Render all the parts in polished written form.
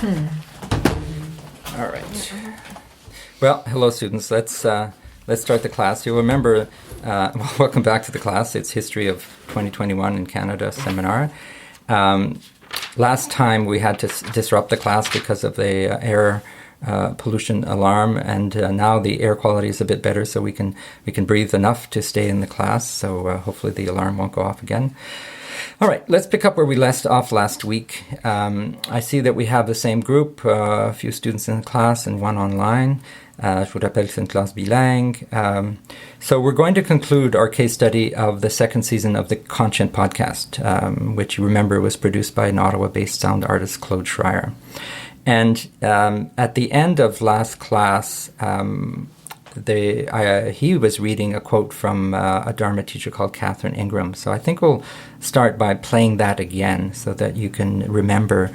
All right. Well, hello, students. Let's start the class. You'll remember, welcome back to the class. It's History of 2021 in Canada seminar. Last time we had to disrupt the class because of the air pollution alarm, and now the air quality is a bit better, so we can breathe enough to stay in the class. So hopefully the alarm won't go off again. All right, let's pick up where we left off last week. I see that we have the same group, a few students in the class and one online. Je vous rappelle que c'est une classe bilingue. So we're going to conclude our case study of the second season of the Conscient podcast, which you remember was produced by an Ottawa-based sound artist, Claude Schryer. And at the end of last class, he was reading a quote from a Dharma teacher called Catherine Ingram. So I think we'll start by playing that again so that you can remember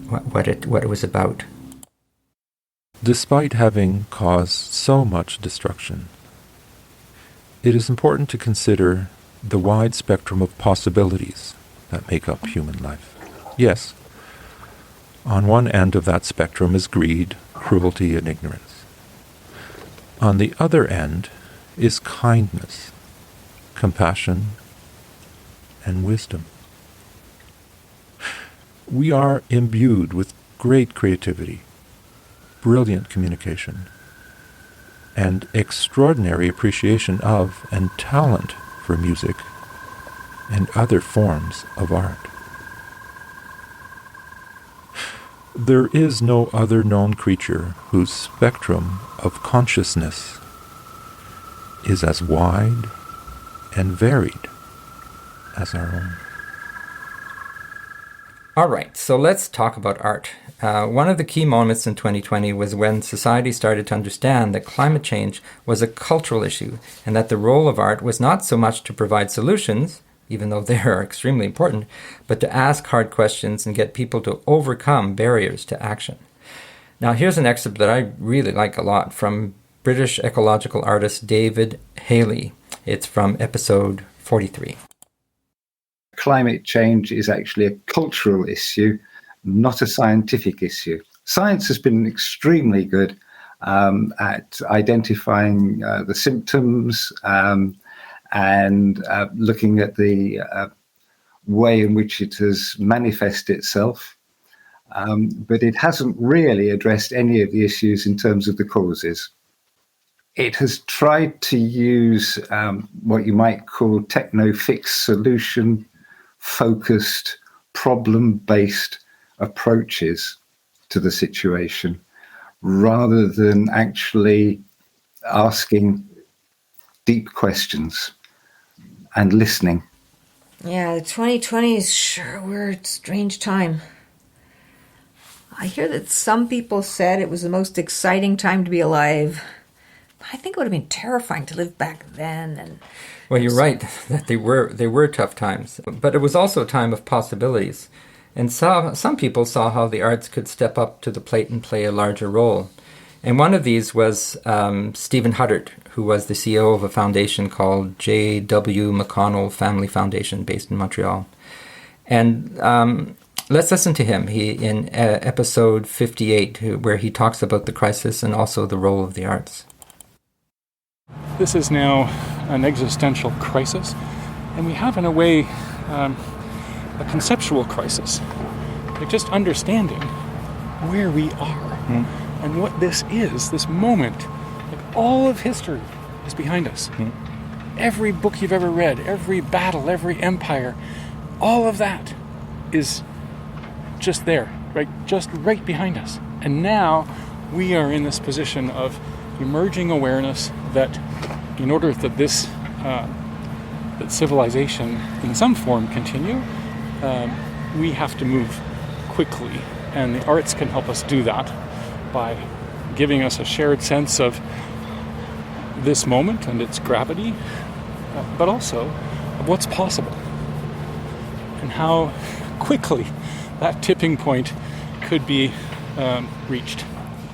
what it was about. Despite having caused so much destruction, it is important to consider the wide spectrum of possibilities that make up human life. Yes, on one end of that spectrum is greed, cruelty, and ignorance. On the other end is kindness, compassion, and wisdom. We are imbued with great creativity, brilliant communication, and extraordinary appreciation of and talent for music and other forms of art. There is no other known creature whose spectrum of consciousness is as wide and varied as our own. All right, so let's talk about art. One of the key moments in 2020 was when society started to understand that climate change was a cultural issue and that the role of art was not so much to provide solutions, even though they are extremely important, but to ask hard questions and get people to overcome barriers to action. Now, here's an excerpt that I really like a lot from British ecological artist David Haley. It's from episode 43. Climate change is actually a cultural issue, not a scientific issue. Science has been extremely good at identifying the symptoms and looking at the way in which it has manifested itself. But it hasn't really addressed any of the issues in terms of the causes. It has tried to use what you might call techno-fix solution, focused, problem-based approaches to the situation, rather than actually asking deep questions and listening. Yeah, 2020 is sure a weird, strange time. I hear that some people said it was the most exciting time to be alive. I think it would have been terrifying to live back then. Well, you're right that they were tough times, but it was also a time of possibilities. And some people saw how the arts could step up to the plate and play a larger role. And one of these was Stephen Huddart, who was the CEO of a foundation called J.W. McConnell Family Foundation based in Montreal. And let's listen to him in episode 58, where he talks about the crisis and also the role of the arts. This is now an existential crisis, and we have, in a way, a conceptual crisis. Like just understanding where we are and what this is, this moment. Like all of history is behind us. Every book you've ever read, every battle, every empire, all of that is just there, right? Just right behind us. And now we are in this position of emerging awareness that in order that this that civilization in some form continue, we have to move quickly, and the arts can help us do that by giving us a shared sense of this moment and its gravity, but also of what's possible and how quickly that tipping point could be reached.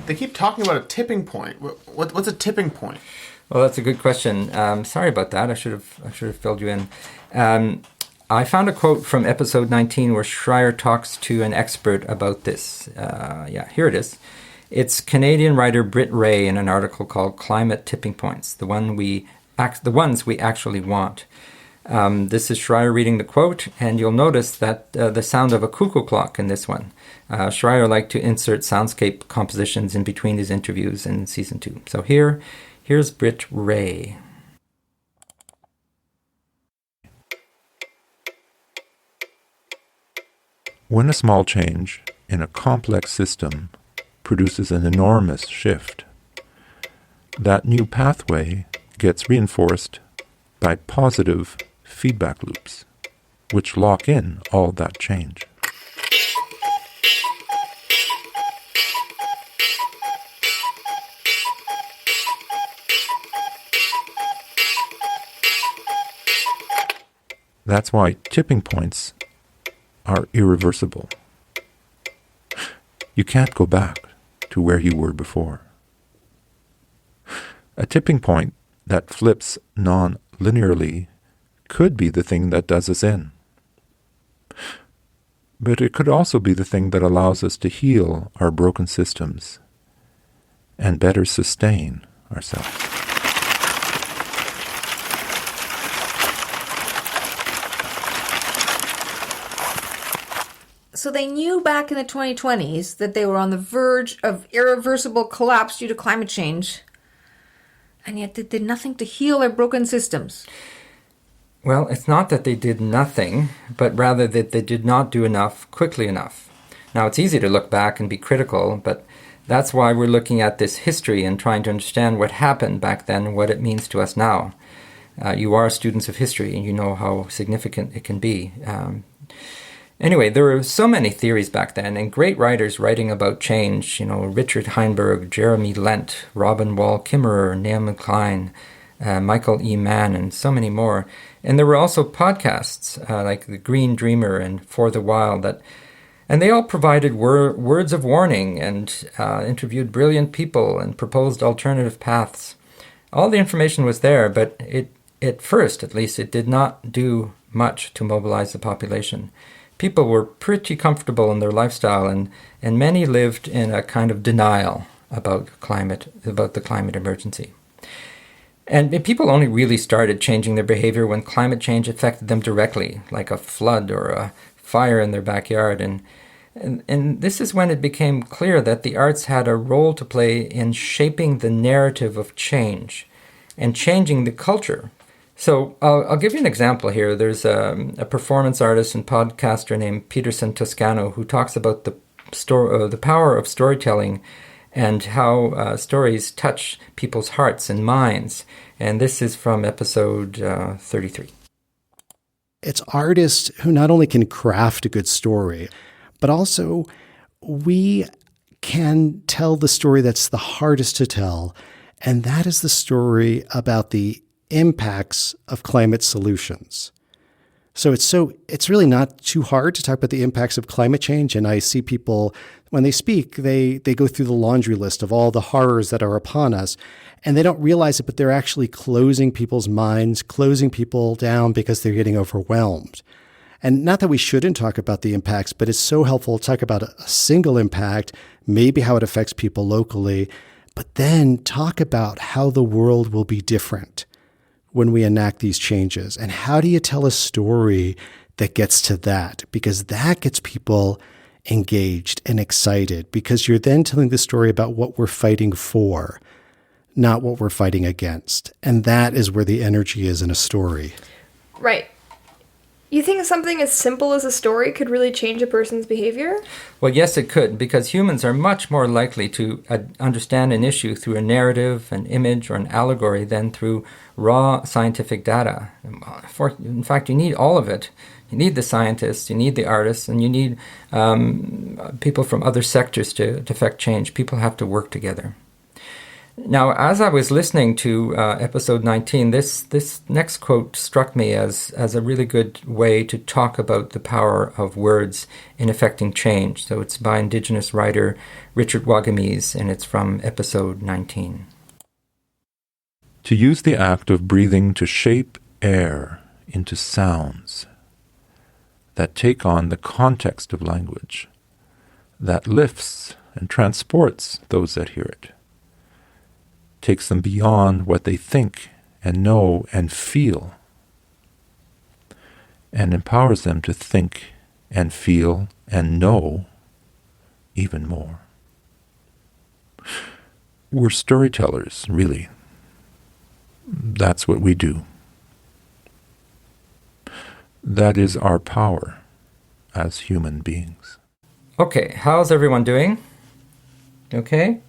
They keep talking about a tipping point. What's a tipping point? Well, that's a good question. Sorry about that. I should have filled you in. I found a quote from episode 19 where Schryer talks to an expert about this. Here it is. It's Canadian writer Britt Ray in an article called Climate Tipping Points, the ones we actually want. This is Schryer reading the quote, and you'll notice that the sound of a cuckoo clock in this one. Schryer liked to insert soundscape compositions in between his interviews in season 2. So here's Britt Ray. When a small change in a complex system produces an enormous shift, that new pathway gets reinforced by positive feedback loops, which lock in all that change. That's why tipping points are irreversible. You can't go back to where you were before. A tipping point that flips non-linearly could be the thing that does us in. But it could also be the thing that allows us to heal our broken systems and better sustain ourselves. So they knew back in the 2020s that they were on the verge of irreversible collapse due to climate change, and yet they did nothing to heal their broken systems. Well, it's not that they did nothing, but rather that they did not do enough quickly enough. Now, it's easy to look back and be critical, but that's why we're looking at this history and trying to understand what happened back then and what it means to us now. You are students of history, and you know how significant it can be. Anyway, there were so many theories back then, and great writers writing about change, Richard Heinberg, Jeremy Lent, Robin Wall Kimmerer, Naomi Klein, Michael E. Mann, and so many more. And there were also podcasts like The Green Dreamer and For the Wild, and they all provided words of warning and interviewed brilliant people and proposed alternative paths. All the information was there, but at first, at least, it did not do much to mobilize the population. People were pretty comfortable in their lifestyle, and many lived in a kind of denial about the climate emergency. And people only really started changing their behavior when climate change affected them directly, like a flood or a fire in their backyard. And this is when it became clear that the arts had a role to play in shaping the narrative of change and changing the culture. So I'll give you an example here. There's a performance artist and podcaster named Peterson Toscano who talks about the power of storytelling and how stories touch people's hearts and minds. And this is from episode 33. It's artists who not only can craft a good story, but also we can tell the story that's the hardest to tell, and that is the story about the impacts of climate solutions. So it's really not too hard to talk about the impacts of climate change. And I see people, when they speak, they go through the laundry list of all the horrors that are upon us, and they don't realize it, but they're actually closing people's minds, closing people down because they're getting overwhelmed. And not that we shouldn't talk about the impacts, but it's so helpful to talk about a single impact, maybe how it affects people locally, but then talk about how the world will be different when we enact these changes. And how do you tell a story that gets to that? Because that gets people engaged and excited, because you're then telling the story about what we're fighting for, not what we're fighting against. And that is where the energy is in a story. Right. You think something as simple as a story could really change a person's behavior? Well, yes, it could, because humans are much more likely to understand an issue through a narrative, an image, or an allegory than through raw scientific data. In fact, you need all of it. You need the scientists, you need the artists, and you need people from other sectors to affect change. People have to work together. Now, as I was listening to episode 19, this next quote struck me as a really good way to talk about the power of words in affecting change. So it's by Indigenous writer Richard Wagamese, and it's from episode 19. To use the act of breathing to shape air into sounds that take on the context of language, that lifts and transports those that hear it, takes them beyond what they think and know and feel, and empowers them to think and feel and know even more. We're storytellers, really. That's what we do. That is our power as human beings. Okay, how's everyone doing? Okay?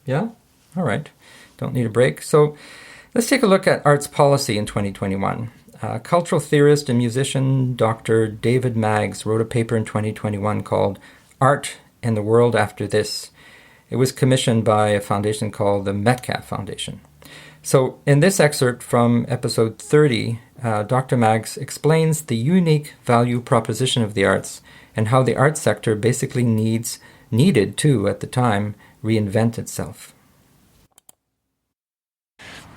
Yeah? All right. Don't need a break. So let's take a look at arts policy in 2021. Cultural theorist and musician Dr. David Maggs wrote a paper in 2021 called Art and the World After This. It was commissioned by a foundation called the Metcalf Foundation. So in this excerpt from episode 30, Dr. Maggs explains the unique value proposition of the arts and how the arts sector basically needed to, at the time, reinvent itself.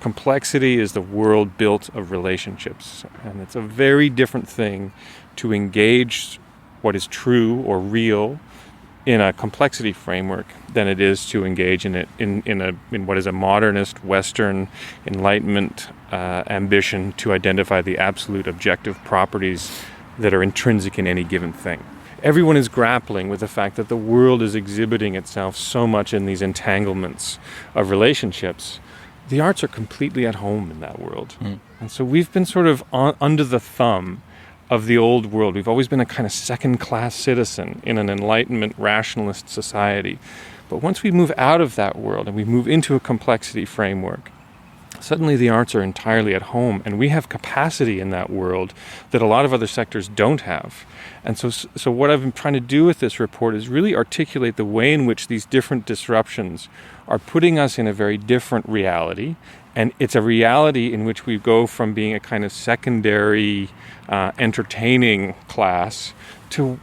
Complexity is the world built of relationships, and it's a very different thing to engage what is true or real in a complexity framework than it is to engage in it in what is a modernist Western Enlightenment ambition to identify the absolute objective properties that are intrinsic in any given thing. Everyone is grappling with the fact that the world is exhibiting itself so much in these entanglements of relationships. The arts are completely at home in that world. And so we've been sort of under the thumb of the old world. We've always been a kind of second-class citizen in an Enlightenment rationalist society. But once we move out of that world and we move into a complexity framework, suddenly the arts are entirely at home, and we have capacity in that world that a lot of other sectors don't have. And so what I've been trying to do with this report is really articulate the way in which these different disruptions are putting us in a very different reality. And it's a reality in which we go from being a kind of secondary entertaining class to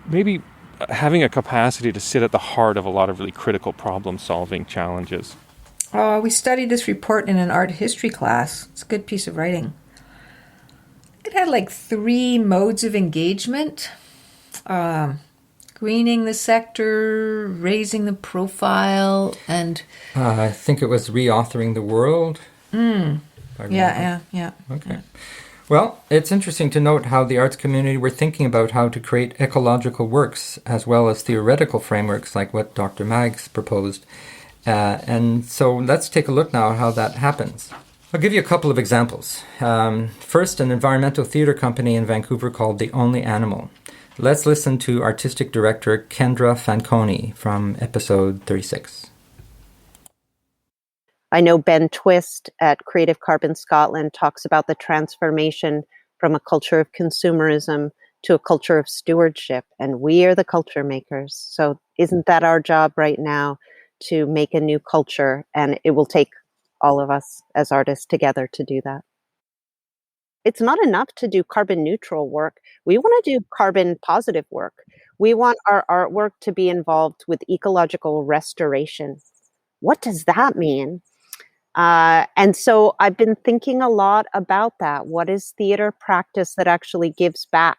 maybe having a capacity to sit at the heart of a lot of really critical problem-solving challenges. We studied this report in an art history class. It's a good piece of writing. It had like 3 modes of engagement. Greening the sector, raising the profile, and... I think it was reauthoring the world. Yeah. Okay. Yeah. Well, it's interesting to note how the arts community were thinking about how to create ecological works as well as theoretical frameworks like what Dr. Maggs proposed. And so let's take a look now at how that happens. I'll give you a couple of examples. First, an environmental theater company in Vancouver called The Only Animal. Let's listen to artistic director Kendra Fanconi from episode 36. I know Ben Twist at Creative Carbon Scotland talks about the transformation from a culture of consumerism to a culture of stewardship, and we are the culture makers. So isn't that our job right now, to make a new culture? And it will take all of us as artists together to do that. It's not enough to do carbon neutral work. We want to do carbon positive work. We want our artwork to be involved with ecological restoration. What does that mean? And so I've been thinking a lot about that. What is theater practice that actually gives back,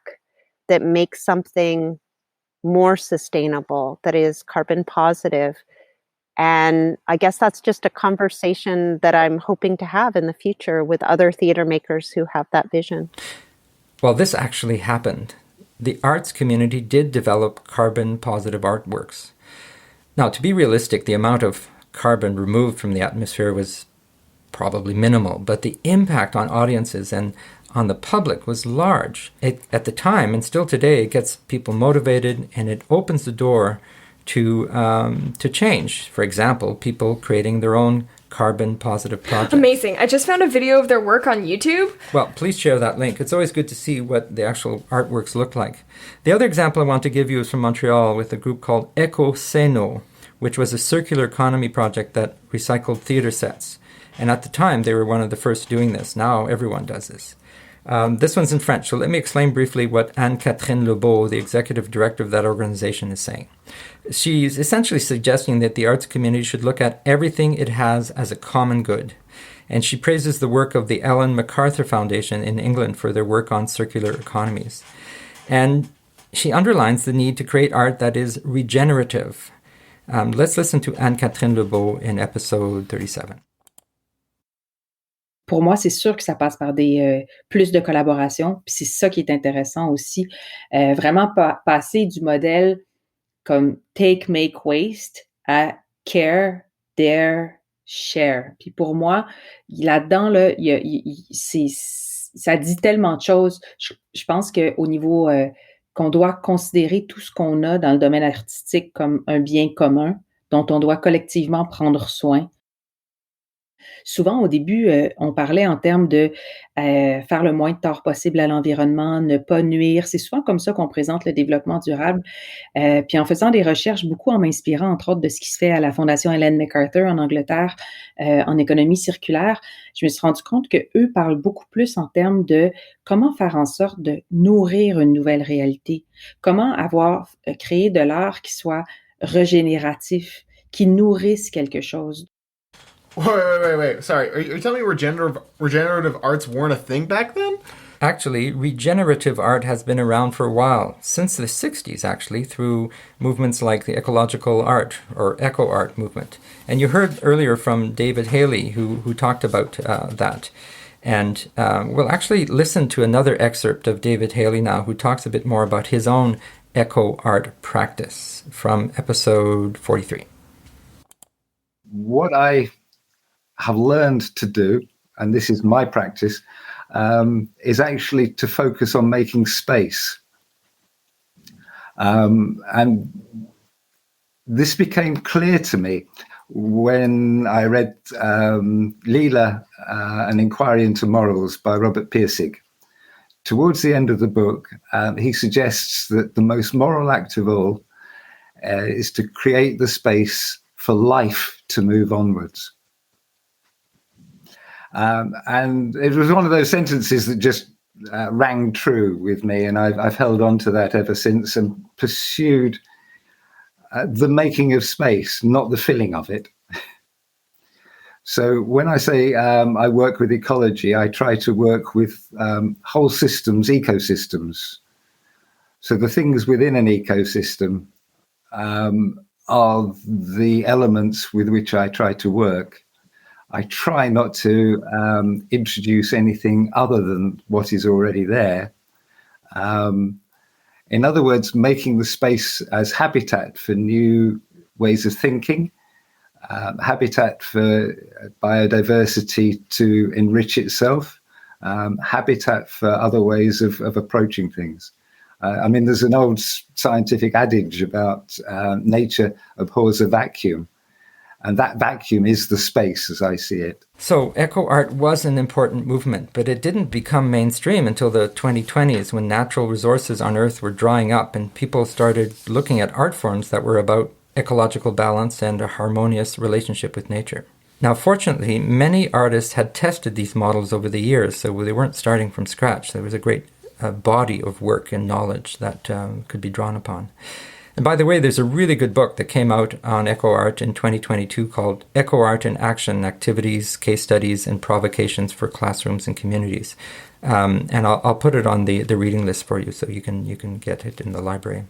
that makes something more sustainable, that is carbon positive? And I guess that's just a conversation that I'm hoping to have in the future with other theater makers who have that vision. Well, this actually happened. The arts community did develop carbon positive artworks. Now, to be realistic, the amount of carbon removed from the atmosphere was probably minimal, but the impact on audiences and on the public was large. At the time, and still today, it gets people motivated and it opens the door to change. For example, people creating their own carbon positive projects. Amazing. I just found a video of their work on YouTube. Well, please share that link. It's always good to see what the actual artworks look like. The other example I want to give you is from Montreal with a group called Eco Seno, which was a circular economy project that recycled theater sets. And at the time, they were one of the first doing this. Now everyone does this. This one's in French, so let me explain briefly what Anne-Catherine Lebeau, the executive director of that organization, is saying. She's essentially suggesting that the arts community should look at everything it has as a common good. And she praises the work of the Ellen MacArthur Foundation in England for their work on circular economies. And she underlines the need to create art that is regenerative. Let's listen to Anne-Catherine Lebeau in episode 37. Pour moi, c'est sûr que ça passe par des plus de collaboration. Puis c'est ça qui est intéressant aussi. Vraiment passer du modèle comme take, make, waste à care, dare, share. Puis pour moi, là-dedans, là, ça dit tellement de choses. Je pense qu'au niveau qu'on doit considérer tout ce qu'on a dans le domaine artistique comme un bien commun dont on doit collectivement prendre soin. Souvent, au début, on parlait en termes de faire le moins de tort possible à l'environnement, ne pas nuire. C'est souvent comme ça qu'on présente le développement durable. Puis en faisant des recherches, beaucoup en m'inspirant, entre autres, de ce qui se fait à la Fondation Ellen MacArthur en Angleterre, en économie circulaire, je me suis rendu compte qu'eux parlent beaucoup plus en termes de comment faire en sorte de nourrir une nouvelle réalité, comment avoir créé de l'art qui soit régénératif, qui nourrisse quelque chose. Wait. Sorry, are you telling me regenerative arts weren't a thing back then? Actually, regenerative art has been around for a while, since the 60s actually, through movements like the ecological art or eco art movement. And you heard earlier from David Haley who talked about that. And we'll actually listen to another excerpt of David Haley now, who talks a bit more about his own eco art practice from episode 43. What I have learned to do, and this is my practice, is actually to focus on making space. And this became clear to me when I read Leela, An Inquiry into Morals by Robert Pirsig. Towards the end of the book, he suggests that the most moral act of all is to create the space for life to move onwards. And it was one of those sentences that just rang true with me, and I've held on to that ever since and pursued the making of space, not the filling of it. So when I say I work with ecology, I try to work with whole systems, ecosystems. So the things within an ecosystem are the elements with which I try to work. I try not to introduce anything other than what is already there. In other words, making the space as habitat for new ways of thinking, habitat for biodiversity to enrich itself, habitat for other ways of approaching things. I mean, there's an old scientific adage about nature abhors a vacuum. And that vacuum is the space as I see it. So eco art was an important movement, but it didn't become mainstream until the 2020s, when natural resources on Earth were drying up and people started looking at art forms that were about ecological balance and a harmonious relationship with nature. Now, fortunately, many artists had tested these models over the years, so they weren't starting from scratch. There was a great body of work and knowledge that could be drawn upon. And by the way, there's a really good book that came out on eco art in 2022 called Eco Art in Action: Activities, Case Studies, and Provocations for Classrooms and Communities. And I'll put it on the reading list for you so you can get it in the library.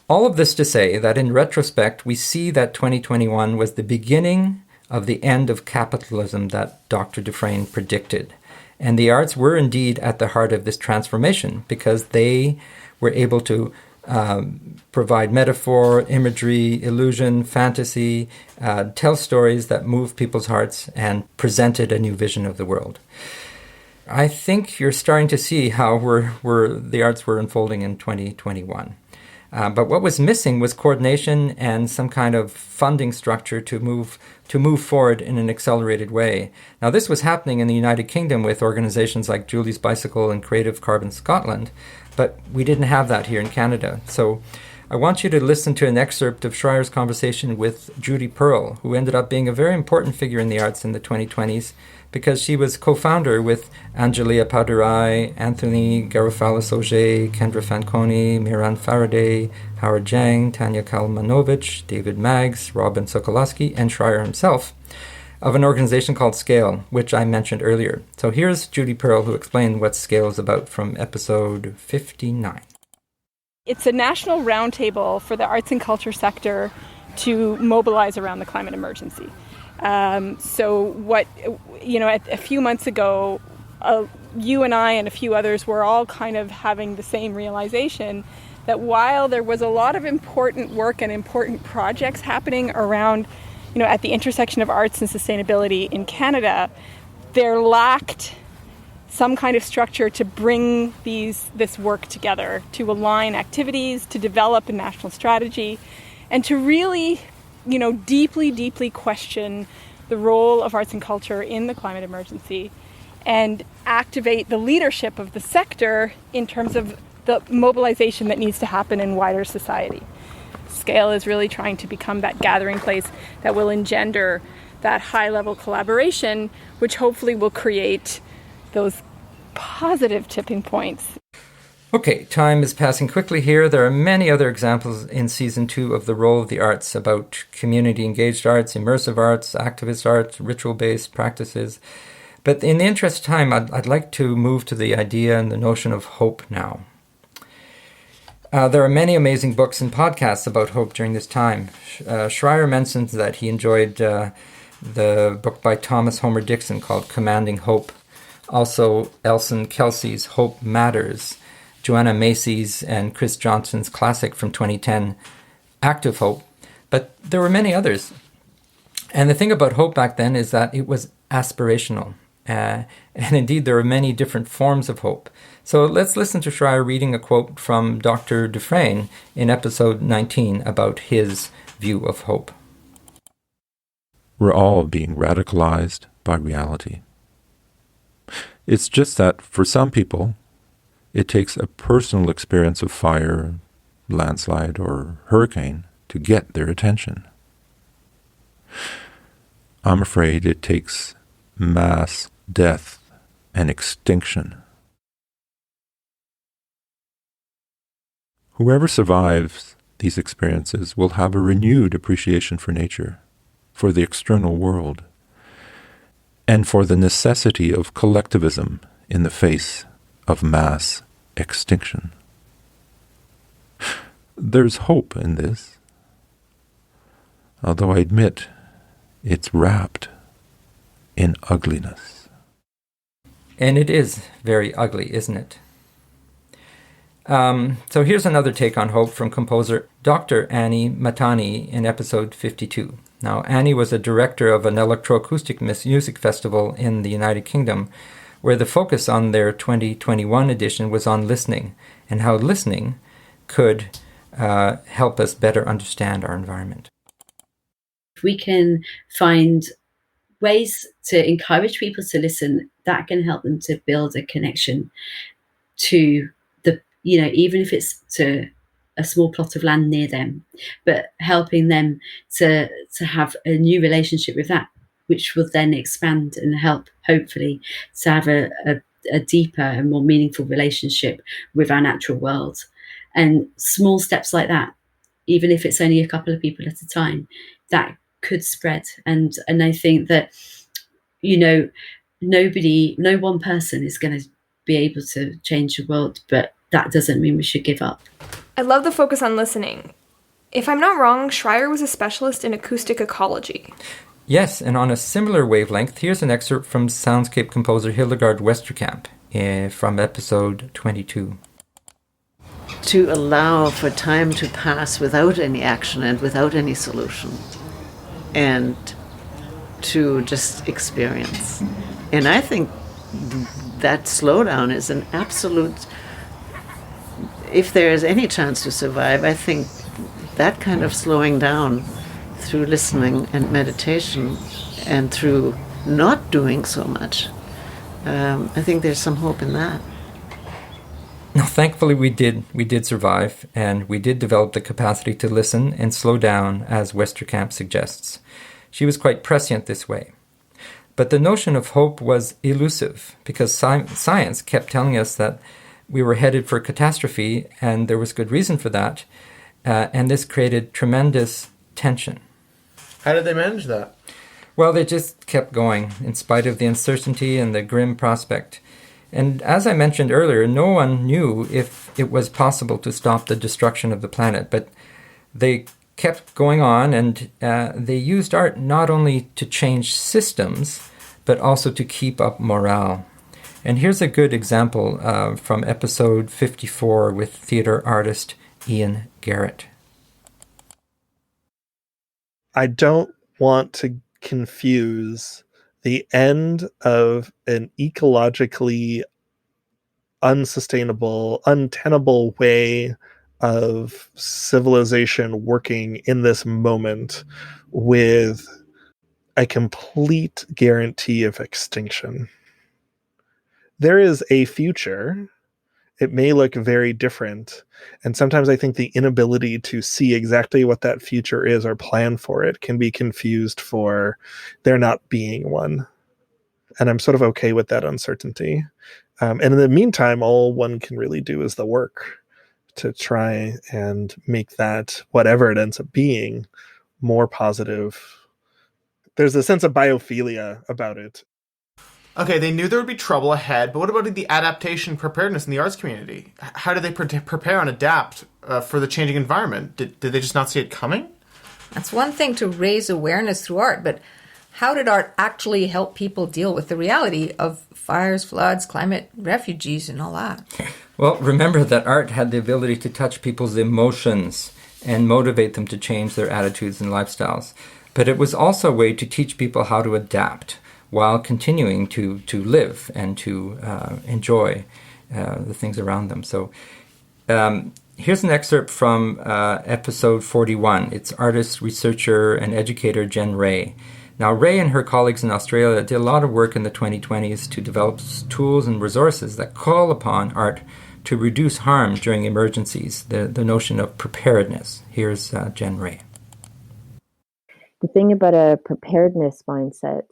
All of this to say that in retrospect, we see that 2021 was the beginning of the end of capitalism that Dr. Dufresne predicted. And the arts were indeed at the heart of this transformation because they were able to provide metaphor, imagery, illusion, fantasy, tell stories that moved people's hearts and presented a new vision of the world. I think you're starting to see how the arts were unfolding in 2021. But what was missing was coordination and some kind of funding structure to move forward in an accelerated way. Now, this was happening in the United Kingdom with organizations like Julie's Bicycle and Creative Carbon Scotland, but we didn't have that here in Canada. So I want you to listen to an excerpt of Schryer's conversation with Judy Pearl, who ended up being a very important figure in the arts in the 2020s because she was co-founder with Angelia Padurai, Anthony Garofalos-Auger, Kendra Fanconi, Miran Faraday, Howard Jang, Tanya Kalmanovich, David Maggs, Robin Sokolowski, and Schryer himself, of an organization called Scale, which I mentioned earlier. So here's Judy Pearl, who explained what Scale is about from episode 59. It's a national roundtable for the arts and culture sector to mobilize around the climate emergency. A few months ago, you and I and a few others were all kind of having the same realization that while there was a lot of important work and important projects happening around, at the intersection of arts and sustainability in Canada, there lacked some kind of structure to bring this work together, to align activities, to develop a national strategy, and to really, deeply, deeply question the role of arts and culture in the climate emergency and activate the leadership of the sector in terms of the mobilization that needs to happen in wider society. Scale is really trying to become that gathering place that will engender that high-level collaboration, which hopefully will create those positive tipping points. Okay, time is passing quickly here. There are many other examples in Season 2 of the role of the arts, about community-engaged arts, immersive arts, activist arts, ritual-based practices. But in the interest of time, I'd like to move to the idea and the notion of hope now. There are many amazing books and podcasts about hope during this time. Schryer mentions that he enjoyed the book by Thomas Homer Dixon called Commanding Hope. Also, Elson Kelsey's Hope Matters, Joanna Macy's and Chris Johnson's classic from 2010, Active Hope. But there were many others. And the thing about hope back then is that it was aspirational. And indeed, there are many different forms of hope. So let's listen to Schryer reading a quote from Dr. Dufresne in episode 19 about his view of hope. We're all being radicalized by reality. It's just that for some people, it takes a personal experience of fire, landslide, or hurricane to get their attention. I'm afraid it takes mass death and extinction. Whoever survives these experiences will have a renewed appreciation for nature, for the external world, and for the necessity of collectivism in the face of mass extinction. There's hope in this, although I admit it's wrapped in ugliness. And it is very ugly, isn't it? So here's another take on hope from composer Dr. Annie Matani in episode 52. Now, Annie was a director of an electroacoustic music festival in the United Kingdom, where the focus on their 2021 edition was on listening, and how listening could help us better understand our environment. If we can find ways to encourage people to listen, that can help them to build a connection to even if it's to a small plot of land near them, but helping them to have a new relationship with that, which will then expand and help, hopefully, to have a deeper and more meaningful relationship with our natural world. And small steps like that, even if it's only a couple of people at a time, that could spread. And I think that, no one person is going to be able to change the world, but that doesn't mean we should give up. I love the focus on listening. If I'm not wrong, Schryer was a specialist in acoustic ecology. Yes, and on a similar wavelength, here's an excerpt from soundscape composer Hildegard Westerkamp from episode 22. To allow for time to pass without any action and without any solution, and to just experience. And I think that slowdown is an absolute, if there is any chance to survive, I think that kind of slowing down through listening and meditation and through not doing so much, I think there's some hope in that. Now, thankfully, we did survive, and we did develop the capacity to listen and slow down, as Westerkamp suggests. She was quite prescient this way. But the notion of hope was elusive, because science kept telling us that we were headed for catastrophe, and there was good reason for that, and this created tremendous tension. How did they manage that? Well, they just kept going, in spite of the uncertainty and the grim prospect. And as I mentioned earlier, no one knew if it was possible to stop the destruction of the planet, but they kept going on, and they used art not only to change systems, but also to keep up morale. And here's a good example from episode 54 with theater artist Ian Garrett. I don't want to confuse the end of an ecologically unsustainable, untenable way of civilization working in this moment with a complete guarantee of extinction. There is a future. It may look very different. And sometimes I think the inability to see exactly what that future is or plan for it can be confused for there not being one. And I'm sort of okay with that uncertainty. And in the meantime, all one can really do is the work to try and make that, whatever it ends up being, more positive. There's a sense of biophilia about it. Okay, they knew there would be trouble ahead, but what about the adaptation preparedness in the arts community? How did they prepare and adapt for the changing environment? Did they just not see it coming? That's one thing to raise awareness through art, but how did art actually help people deal with the reality of fires, floods, climate, refugees, and all that? Well, remember that art had the ability to touch people's emotions and motivate them to change their attitudes and lifestyles. But it was also a way to teach people how to adapt while continuing to live and to enjoy the things around them. So here's an excerpt from episode 41. It's artist, researcher, and educator Jen Ray. Now, Ray and her colleagues in Australia did a lot of work in the 2020s to develop tools and resources that call upon art to reduce harm during emergencies, the notion of preparedness. Here's Jen Ray. The thing about a preparedness mindset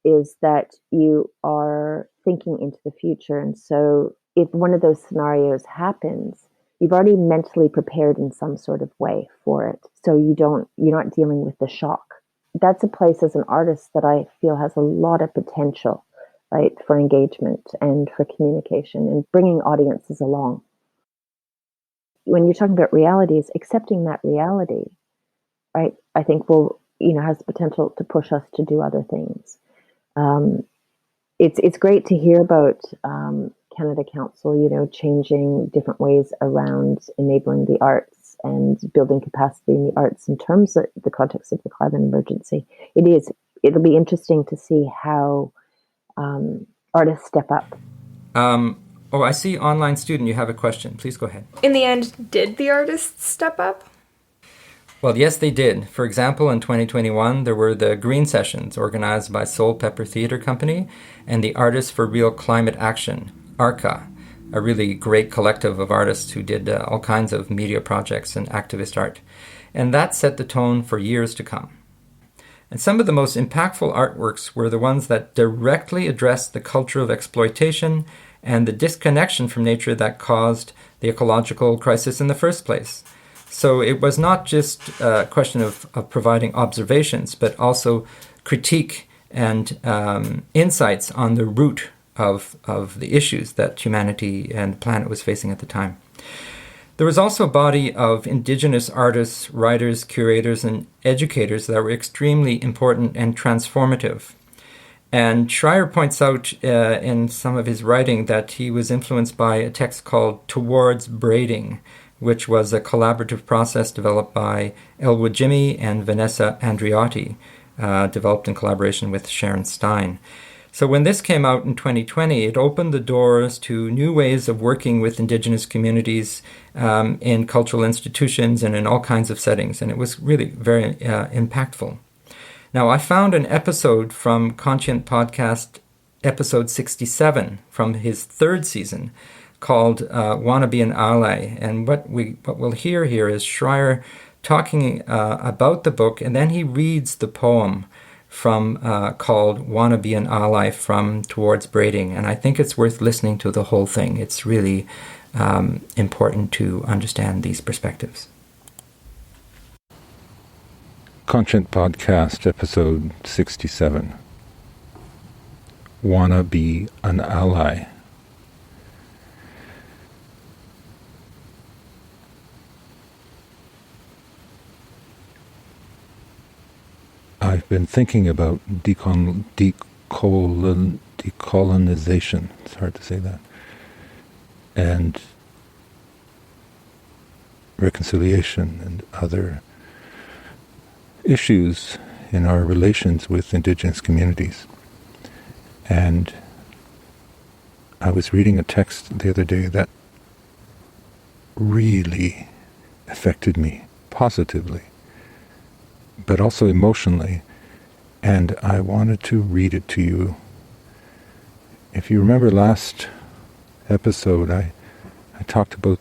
is that you are thinking into the future. And so if one of those scenarios happens, you've already mentally prepared in some sort of way for it. So you're not dealing with the shock. That's a place as an artist that I feel has a lot of potential, right, for engagement and for communication and bringing audiences along. When you're talking about realities, accepting that reality, right, I think has the potential to push us to do other things. It's great to hear about Canada Council, changing different ways around enabling the arts and building capacity in the arts in terms of the context of the climate emergency. It'll be interesting to see how artists step up. I see online student, you have a question. Please go ahead. In the end, did the artists step up? Well, yes, they did. For example, in 2021, there were the Green Sessions organized by Soul Pepper Theatre Company and the Artists for Real Climate Action, ARCA, a really great collective of artists who did all kinds of media projects and activist art. And that set the tone for years to come. And some of the most impactful artworks were the ones that directly addressed the culture of exploitation and the disconnection from nature that caused the ecological crisis in the first place. So it was not just a question of providing observations, but also critique and insights on the root of the issues that humanity and the planet was facing at the time. There was also a body of indigenous artists, writers, curators, and educators that were extremely important and transformative. And Schryer points out in some of his writing that he was influenced by a text called Towards Braiding, which was a collaborative process developed by Elwood Jimmy and Vanessa Andriotti, developed in collaboration with Sharon Stein. So when this came out in 2020, it opened the doors to new ways of working with Indigenous communities in cultural institutions and in all kinds of settings, and it was really very impactful. Now, I found an episode from Conscient Podcast, episode 67, from his third season, called Wanna Be an Ally. And what we'll hear here is Schryer talking about the book, and then he reads the poem from called Wanna Be an Ally from Towards Braiding. And I think it's worth listening to the whole thing. It's really important to understand these perspectives. Conscient Podcast, episode 67. Wanna Be an Ally. I've been thinking about decolonization. It's hard to say that. And reconciliation and other issues in our relations with Indigenous communities. And I was reading a text the other day that really affected me positively, but also emotionally, and I wanted to read it to you. If you remember last episode, I talked about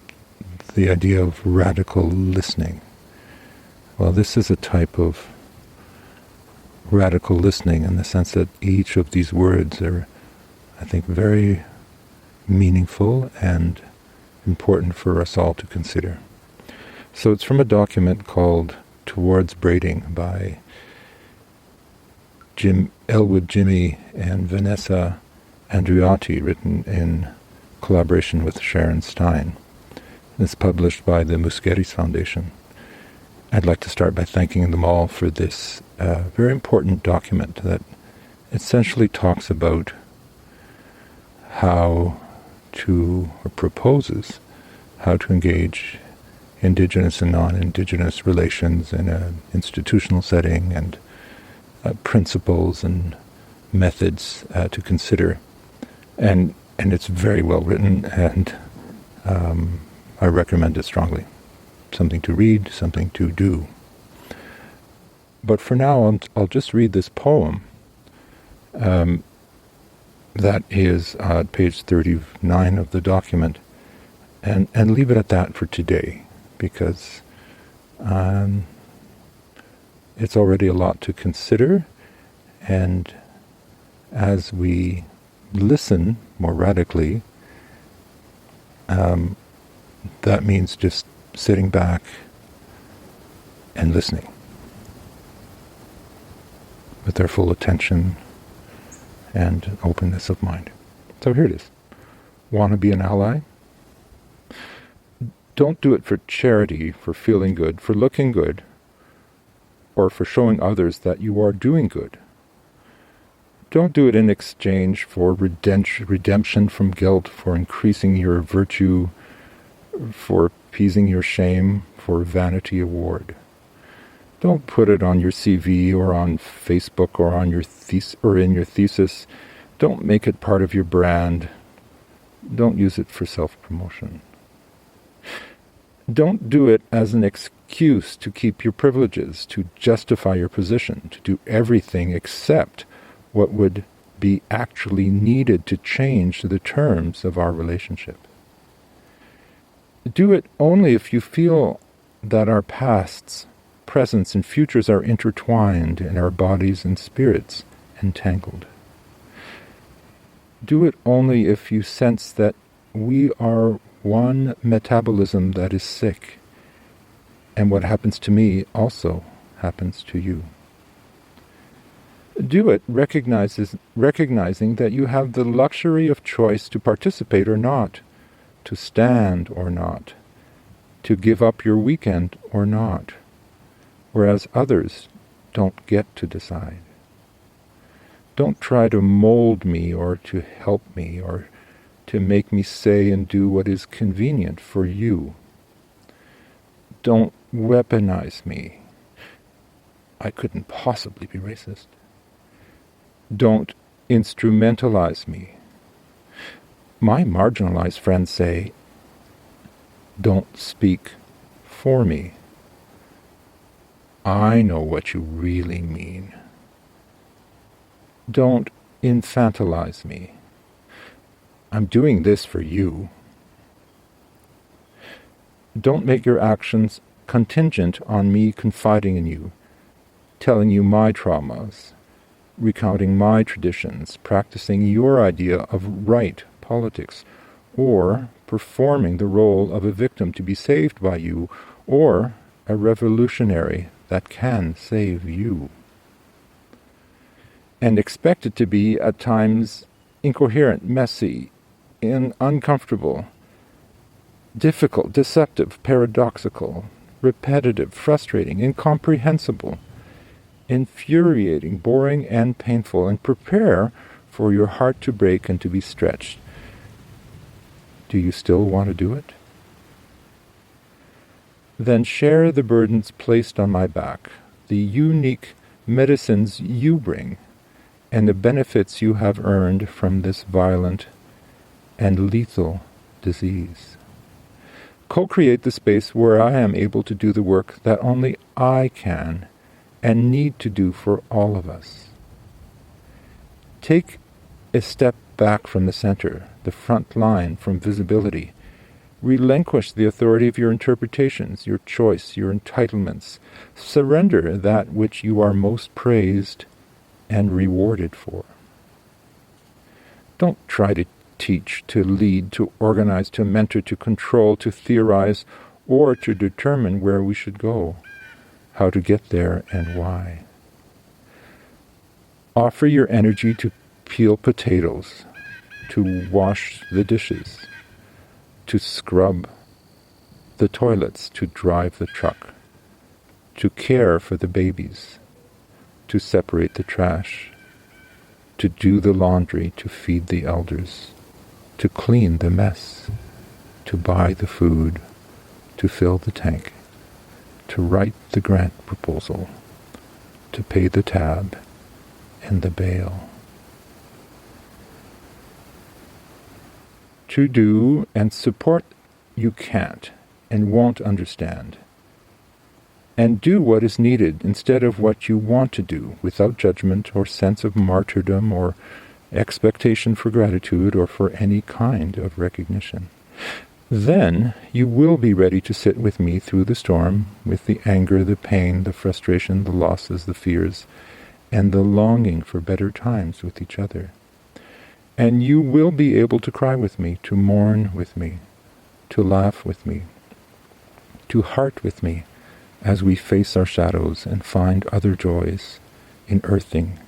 the idea of radical listening. Well, this is a type of radical listening in the sense that each of these words are, I think, very meaningful and important for us all to consider. So it's from a document called Towards Braiding by Elwood Jimmy and Vanessa Andreotti, written in collaboration with Sharon Stein. It's published by the Muskeris Foundation. I'd like to start by thanking them all for this very important document that essentially talks about how to, or proposes, how to engage Indigenous and non-Indigenous relations in an institutional setting, and principles and methods to consider. And it's very well written, and I recommend it strongly. Something to read, something to do. But for now, I'll just read this poem that is at page 39 of the document, and leave it at that for today, because it's already a lot to consider, and as we listen more radically, that means just sitting back and listening with our full attention and openness of mind. So here it is. Want to be an ally? Don't do it for charity, for feeling good, for looking good, or for showing others that you are doing good. Don't do it in exchange for redemption from guilt, for increasing your virtue, for appeasing your shame, for vanity award. Don't put it on your CV or on Facebook or on your in your thesis. Don't make it part of your brand. Don't use it for self-promotion. Don't do it as an excuse to keep your privileges, to justify your position, to do everything except what would be actually needed to change the terms of our relationship. Do it only if you feel that our pasts, presents, and futures are intertwined and our bodies and spirits entangled. Do it only if you sense that we are one metabolism that is sick, and what happens to me also happens to you. Do it recognizing that you have the luxury of choice to participate or not, to stand or not, to give up your weekend or not, whereas others don't get to decide. Don't try to mold me or to help me or to make me say and do what is convenient for you. Don't weaponize me. I couldn't possibly be racist. Don't instrumentalize me. My marginalized friends say, don't speak for me. I know what you really mean. Don't infantilize me. I'm doing this for you. Don't make your actions contingent on me confiding in you, telling you my traumas, recounting my traditions, practicing your idea of right politics, or performing the role of a victim to be saved by you, or a revolutionary that can save you. And expect it to be, at times, incoherent, messy, uncomfortable, difficult, deceptive, paradoxical, repetitive, frustrating, incomprehensible. infuriating, boring, and painful, and prepare for your heart to break and to be stretched. Do you still want to do it? Then share the burdens placed on my back, the unique medicines you bring, and the benefits you have earned from this violent and lethal disease. Co-create the space where I am able to do the work that only I can and need to do for all of us. Take a step back from the center, the front line from visibility. Relinquish the authority of your interpretations, your choice, your entitlements. Surrender that which you are most praised and rewarded for. Don't try to teach, to lead, to organize, to mentor, to control, to theorize, or to determine where we should go, how to get there, and why. Offer your energy to peel potatoes, to wash the dishes, to scrub the toilets, to drive the truck, to care for the babies, to separate the trash, to do the laundry, to feed the elders, to clean the mess, to buy the food, to fill the tank, to write the grant proposal, to pay the tab and the bail. To do and support you can't and won't understand. And do what is needed instead of what you want to do, without judgment or sense of martyrdom or expectation for gratitude or for any kind of recognition. Then you will be ready to sit with me through the storm, with the anger, the pain, the frustration, the losses, the fears, and the longing for better times with each other. And you will be able to cry with me, to mourn with me, to laugh with me, to heart with me, as we face our shadows and find other joys in earthing,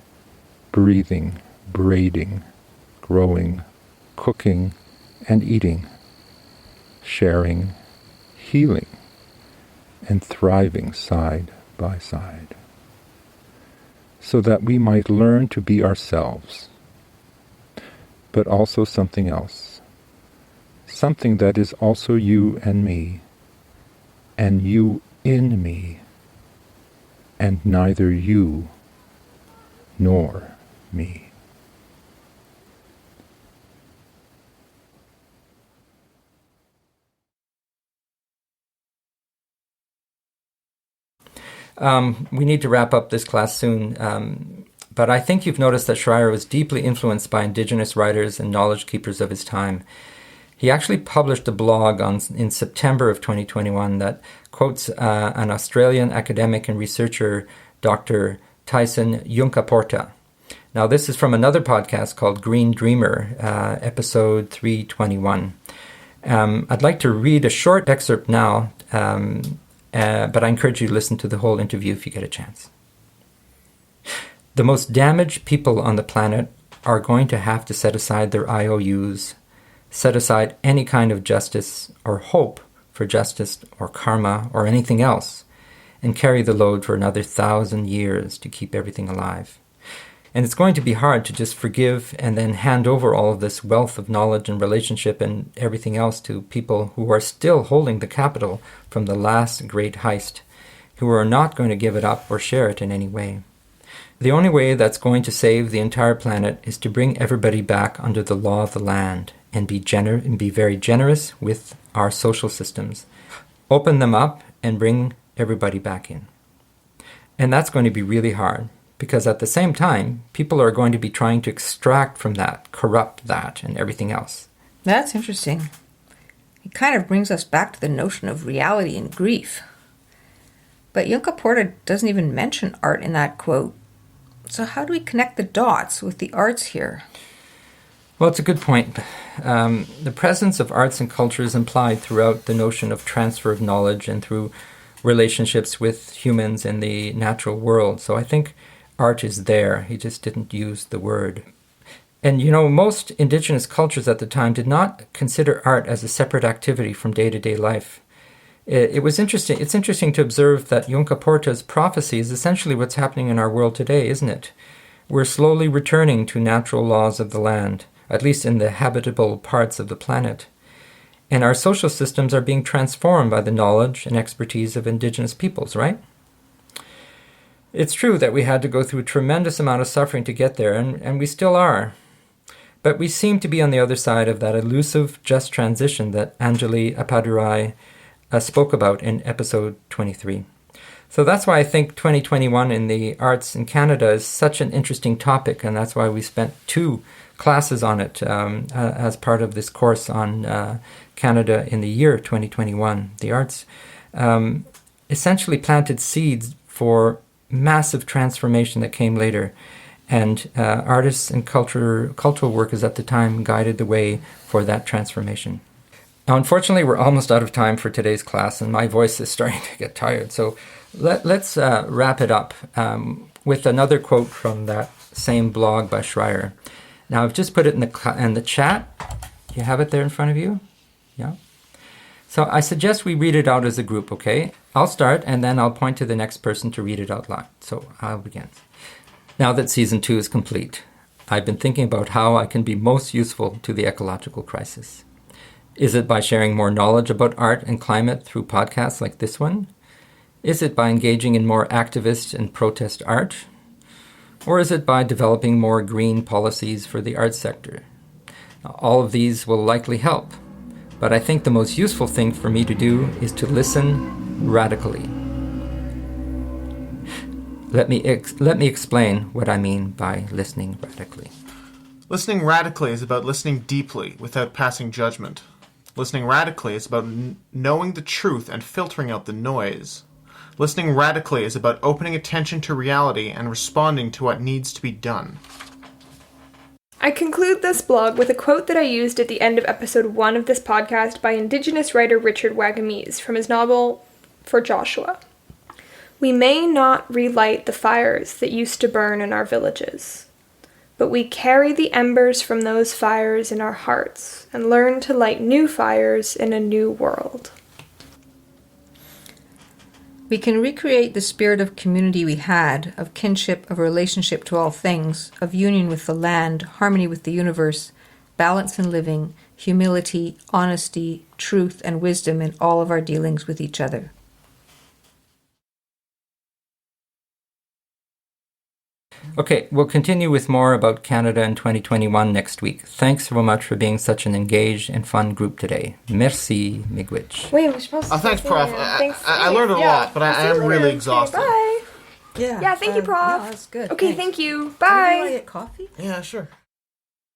breathing, braiding, growing, cooking, and eating, sharing, healing, and thriving side by side, so that we might learn to be ourselves, but also something else, something that is also you and me, and you in me, and neither you nor me. We need to wrap up this class soon, but I think you've noticed that Schryer was deeply influenced by indigenous writers and knowledge keepers of his time. He actually published a blog in September of 2021 that quotes an Australian academic and researcher, Dr. Tyson Yunkaporta. Now, this is from another podcast called Green Dreamer, episode 321. I'd like to read a short excerpt now, but I encourage you to listen to the whole interview if you get a chance. The most damaged people on the planet are going to have to set aside their IOUs, set aside any kind of justice or hope for justice or karma or anything else, and carry the load for another 1,000 years to keep everything alive. And it's going to be hard to just forgive and then hand over all of this wealth of knowledge and relationship and everything else to people who are still holding the capital from the last great heist, who are not going to give it up or share it in any way. The only way that's going to save the entire planet is to bring everybody back under the law of the land and be very generous with our social systems. Open them up and bring everybody back in. And that's going to be really hard, because at the same time, people are going to be trying to extract from that, corrupt that, and everything else. That's interesting. It kind of brings us back to the notion of reality and grief. But Yunkaporta doesn't even mention art in that quote. So how do we connect the dots with the arts here? Well, it's a good point. The presence of arts and culture is implied throughout the notion of transfer of knowledge and through relationships with humans in the natural world. So I think art is there. He just didn't use the word. And, most indigenous cultures at the time did not consider art as a separate activity from day-to-day life. It was interesting. It's interesting to observe that Yunka Porta's prophecy is essentially what's happening in our world today, isn't it? We're slowly returning to natural laws of the land, at least in the habitable parts of the planet. And our social systems are being transformed by the knowledge and expertise of indigenous peoples, right? It's true that we had to go through a tremendous amount of suffering to get there, and we still are. But we seem to be on the other side of that elusive just transition that Anjali Appadurai spoke about in episode 23. So that's why I think 2021 in the arts in Canada is such an interesting topic, and that's why we spent 2 classes on it as part of this course on Canada in the year 2021. The arts essentially planted seeds for massive transformation that came later, and artists and cultural workers at the time guided the way for that transformation. Now, unfortunately, we're almost out of time for today's class, and my voice is starting to get tired. So let's wrap it up with another quote from that same blog by Schryer. Now, I've just put it in the chat. You have it there in front of you? Yeah? So I suggest we read it out as a group, okay? I'll start, and then I'll point to the next person to read it out loud. So I'll begin. Now that season 2 is complete, I've been thinking about how I can be most useful to the ecological crisis. Is it by sharing more knowledge about art and climate through podcasts like this one? Is it by engaging in more activist and protest art? Or is it by developing more green policies for the arts sector? Now, all of these will likely help, but I think the most useful thing for me to do is to listen radically. Let me explain what I mean by listening radically. Listening radically is about listening deeply without passing judgment. Listening radically is about knowing the truth and filtering out the noise. Listening radically is about opening attention to reality and responding to what needs to be done. I conclude this blog with a quote that I used at the end of episode 1 of this podcast by Indigenous writer Richard Wagamese from his novel For Joshua. We may not relight the fires that used to burn in our villages, but we carry the embers from those fires in our hearts and learn to light new fires in a new world. We can recreate the spirit of community we had, of kinship, of relationship to all things, of union with the land, harmony with the universe, balance in living, humility, honesty, truth, and wisdom in all of our dealings with each other. Okay, we'll continue with more about Canada in 2021 next week. Thanks so much for being such an engaged and fun group today. Merci, Miigwech. Wait, we're supposed to thanks, Prof. I learned a lot, but I am really exhausted. Okay, bye. Yeah. Yeah, thank you, Prof. Yeah, that's good. Okay, Thanks. thank you. Do you want to Bye. get coffee? Yeah, sure.